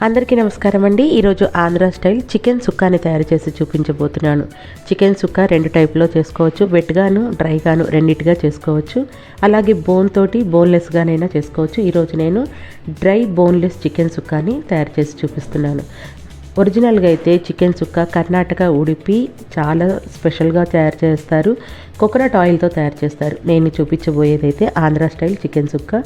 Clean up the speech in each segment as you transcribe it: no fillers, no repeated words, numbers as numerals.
అందరికీ నమస్కారం అండి. ఈరోజు ఆంధ్ర స్టైల్ చికెన్ సుక్కాని తయారు చేసి చూపించబోతున్నాను. చికెన్ సుక్కా 2 టైప్లో చేసుకోవచ్చు. వెట్గాను డ్రైగాను రెండింటిగా చేసుకోవచ్చు. అలాగే బోన్ తోటి బోన్లెస్గానైనా చేసుకోవచ్చు. ఈరోజు నేను డ్రై బోన్లెస్ చికెన్ సుక్కాని తయారు చేసి చూపిస్తున్నాను. ఒరిజినల్గా అయితే చికెన్ సుక్కా కర్ణాటక ఉడిపి చాలా స్పెషల్గా తయారు చేస్తారు. కోకోనట్ ఆయిల్తో తయారు చేస్తారు. నేను చూపించబోయేది అయితే ఆంధ్ర స్టైల్ చికెన్ సుక్కా.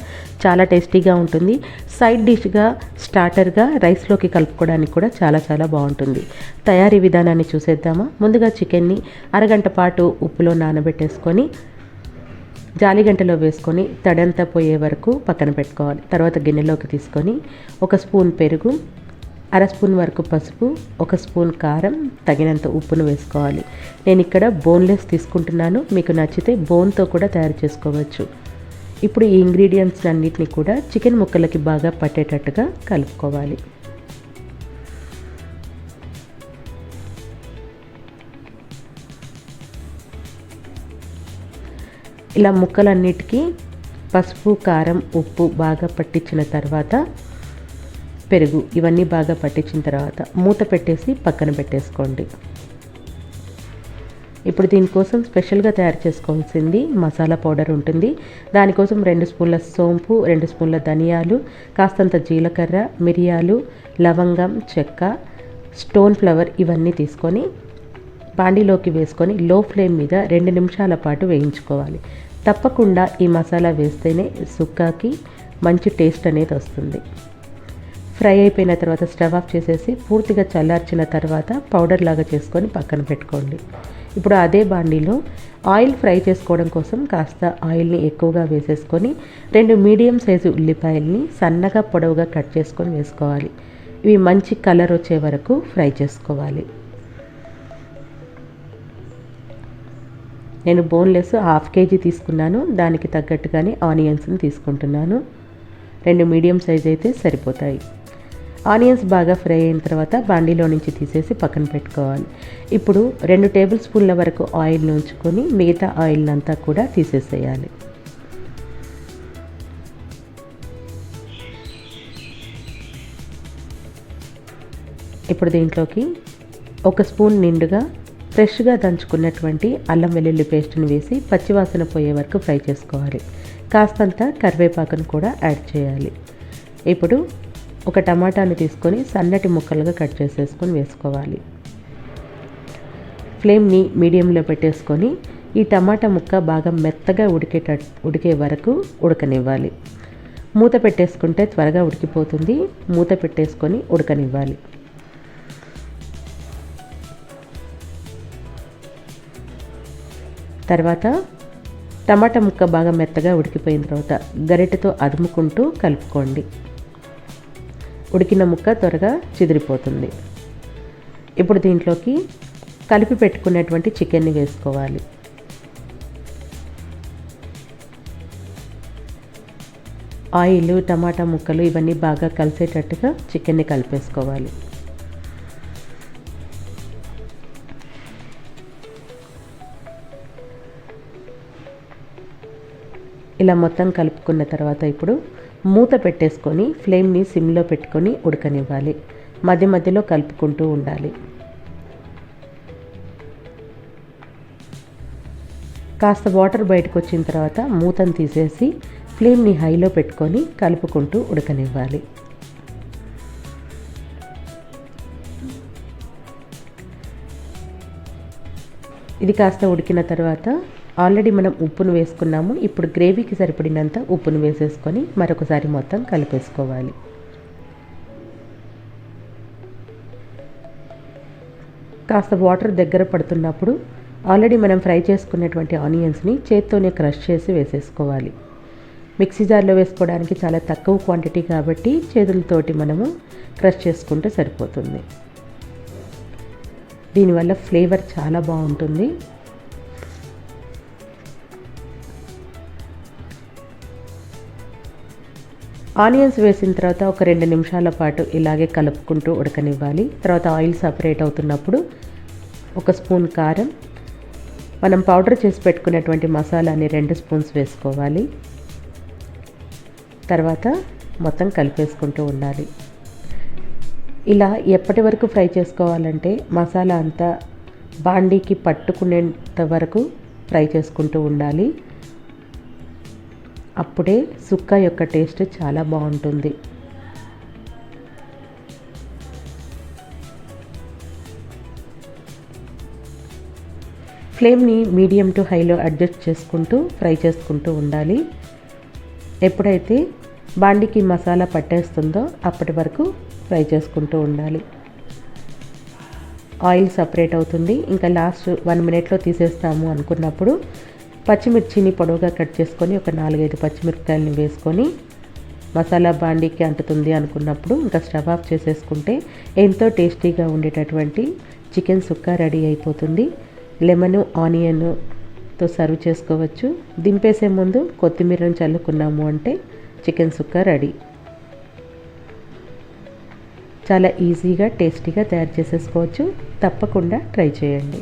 చాలా టేస్టీగా ఉంటుంది. సైడ్ డిష్గా స్టార్టర్గా రైస్లోకి కలుపుకోవడానికి కూడా చాలా బాగుంటుంది. తయారీ విధానాన్ని చూసేద్దామా. ముందుగా చికెన్ని అరగంట పాటు ఉప్పులో నానబెట్టేసుకొని జాలిగంటలో వేసుకొని తడంతా పోయే వరకు పక్కన పెట్టుకోవాలి. తర్వాత గిన్నెలోకి తీసుకొని 1 స్పూన్ పెరుగు, 1/2 స్పూన్ వరకు పసుపు, 1 స్పూన్ కారం, తగినంత ఉప్పును వేసుకోవాలి. నేను ఇక్కడ బోన్లెస్ తీసుకుంటున్నాను. మీకు నచ్చితే బోన్తో కూడా తయారు చేసుకోవచ్చు. ఇప్పుడు ఈ ఇంగ్రీడియంట్స్ అన్నిటిని కూడా చికెన్ ముక్కలకి బాగా పట్టేటట్టుగా కలుపుకోవాలి. ఇలా ముక్కలన్నిటికీ పసుపు, కారం, ఉప్పు బాగా పట్టించిన తర్వాత పెరుగు ఇవన్నీ బాగా పట్టించిన తర్వాత మూత పెట్టేసి పక్కన పెట్టేసుకోండి. ఇప్పుడు దీనికోసం స్పెషల్గా తయారు చేసుకోవాల్సింది మసాలా పౌడర్ ఉంటుంది. దానికోసం 2 స్పూన్ల సోంపు, 2 స్పూన్ల ధనియాలు, కాస్తంత జీలకర్ర, మిరియాలు, లవంగం, చెక్క, స్టోన్ ఫ్లవర్ ఇవన్నీ తీసుకొని బాండీలోకి వేసుకొని లో ఫ్లేమ్ మీద 2 నిమిషాల పాటు వేయించుకోవాలి. తప్పకుండా ఈ మసాలా వేస్తేనే సుక్కాకి మంచి టేస్ట్ అనేది వస్తుంది. ఫ్రై అయిపోయిన తర్వాత స్టవ్ ఆఫ్ చేసేసి పూర్తిగా చల్లార్చిన తర్వాత పౌడర్ లాగా చేసుకొని పక్కన పెట్టుకోండి. ఇప్పుడు అదే బాండీలో ఆయిల్ ఫ్రై చేసుకోవడం కోసం కాస్త ఆయిల్ని ఎక్కువగా వేసేసుకొని 2 మీడియం సైజు ఉల్లిపాయల్ని సన్నగా పొడవుగా కట్ చేసుకొని వేసుకోవాలి. ఇవి మంచి కలర్ వచ్చే వరకు ఫ్రై చేసుకోవాలి. నేను బోన్లెస్ 1/2 కేజీ తీసుకున్నాను. దానికి తగ్గట్టుగానే ఆనియన్స్ని తీసుకుంటున్నాను. 2 మీడియం సైజ్ అయితే సరిపోతాయి. ఆనియన్స్ బాగా ఫ్రై అయిన తర్వాత బాండీలో నుంచి తీసేసి పక్కన పెట్టుకోవాలి. ఇప్పుడు 2 టేబుల్ స్పూన్ల వరకు ఆయిల్ని ఉంచుకొని మిగతా ఆయిల్ని అంతా కూడా తీసేసేయాలి. ఇప్పుడు దీంట్లోకి 1 స్పూన్ నిండుగా ఫ్రెష్గా దంచుకున్నటువంటి అల్లం వెల్లుల్లి పేస్ట్ని వేసి పచ్చివాసన పోయే వరకు ఫ్రై చేసుకోవాలి. కాస్తంత కరివేపాకును కూడా యాడ్ చేయాలి. ఇప్పుడు 1 టమాటాని తీసుకొని సన్నటి ముక్కలుగా కట్ చేసేసుకొని వేసుకోవాలి. ఫ్లేమ్ని మీడియంలో పెట్టేసుకొని ఈ టమాటా ముక్క బాగా మెత్తగా ఉడికే వరకు ఉడకనివ్వాలి. మూత పెట్టేసుకుంటే త్వరగా ఉడికిపోతుంది. మూత పెట్టేసుకొని ఉడకనివ్వాలి. తర్వాత టమాటా ముక్క బాగా మెత్తగా ఉడికిపోయిన తర్వాత గరిటెతో అదుముకుంటూ కలుపుకోండి. ఉడికిన ముక్క త్వరగా చిదిరిపోతుంది. ఇప్పుడు దీంట్లోకి కలిపి పెట్టుకున్నటువంటి చికెన్ని వేసుకోవాలి. ఆయిల్, టమాటా ముక్కలు ఇవన్నీ బాగా కలిసేటట్టుగా చికెన్ని కలిపేసుకోవాలి. ఇలా మొత్తం కలుపుకున్న తర్వాత ఇప్పుడు మూత పెట్టేసుకొని ఫ్లేమ్ని సిమ్లో పెట్టుకొని ఉడకనివ్వాలి. మధ్య మధ్యలో కలుపుకుంటూ ఉండాలి. కాస్త వాటర్ బయటకు వచ్చిన తర్వాత మూతను తీసేసి ఫ్లేమ్ని హైలో పెట్టుకొని కలుపుకుంటూ ఉడకనివ్వాలి. ఇది కాస్త ఉడికిన తర్వాత ఆల్రెడీ మనం ఉప్పును వేసుకున్నాము. ఇప్పుడు గ్రేవీకి సరిపడినంత ఉప్పును వేసేసుకొని మరొకసారి మొత్తం కలిపేసుకోవాలి. కాస్త వాటర్ దగ్గర పడుతున్నప్పుడు ఆల్రెడీ మనం ఫ్రై చేసుకున్నటువంటి ఆనియన్స్ని చేత్తోనే క్రష్ చేసి వేసేసుకోవాలి. మిక్సీ జార్లో వేసుకోవడానికి చాలా తక్కువ క్వాంటిటీ కాబట్టి చేతులతోటి మనము క్రష్ చేసుకుంటే సరిపోతుంది. దీనివల్ల ఫ్లేవర్ చాలా బాగుంటుంది. ఆనియన్స్ వేసిన తర్వాత ఒక 2 నిమిషాల పాటు ఇలాగే కలుపుకుంటూ ఉడకనివ్వాలి. తర్వాత ఆయిల్ సపరేట్ అవుతున్నప్పుడు 1 స్పూన్ కారం, మనం పౌడర్ చేసి పెట్టుకున్నటువంటి మసాలాని 2 స్పూన్స్ వేసుకోవాలి. తర్వాత మొత్తం కలిపేసుకుంటూ ఉండాలి. ఇలా ఎప్పటి వరకు ఫ్రై చేసుకోవాలంటే మసాలా అంతా బాండీకి పట్టుకునేంత వరకు ఫ్రై చేసుకుంటూ ఉండాలి. అప్పుడే సుక్క యొక్క టేస్ట్ చాలా బాగుంటుంది. ఫ్లేమ్ని మీడియం టు హైలో అడ్జస్ట్ చేసుకుంటూ ఫ్రై చేసుకుంటూ ఉండాలి. ఎప్పుడైతే బాండికి మసాలా పట్టేస్తుందో అప్పటి వరకు ఫ్రై చేసుకుంటూ ఉండాలి. ఆయిల్ సపరేట్ అవుతుంది. ఇంకా లాస్ట్ 1 మినిట్లో తీసేస్తాము అనుకున్నప్పుడు పచ్చిమిర్చిని పొడవుగా కట్ చేసుకొని ఒక 4-5 పచ్చిమిరపకాయలని వేసుకొని మసాలా బాండీకి అంటుతుంది అనుకున్నప్పుడు ఇంకా స్టవ్ ఆఫ్ చేసేసుకుంటే ఎంతో టేస్టీగా ఉండేటటువంటి చికెన్ సుక్క రెడీ అయిపోతుంది. లెమన్ ఆనియన్తో సర్వ్ చేసుకోవచ్చు. దింపేసే ముందు కొత్తిమీరను చల్లుకున్నాము అంటే చికెన్ సుక్క రెడీ. చాలా ఈజీగా టేస్టీగా తయారు చేసేసుకోవచ్చు. తప్పకుండా ట్రై చేయండి.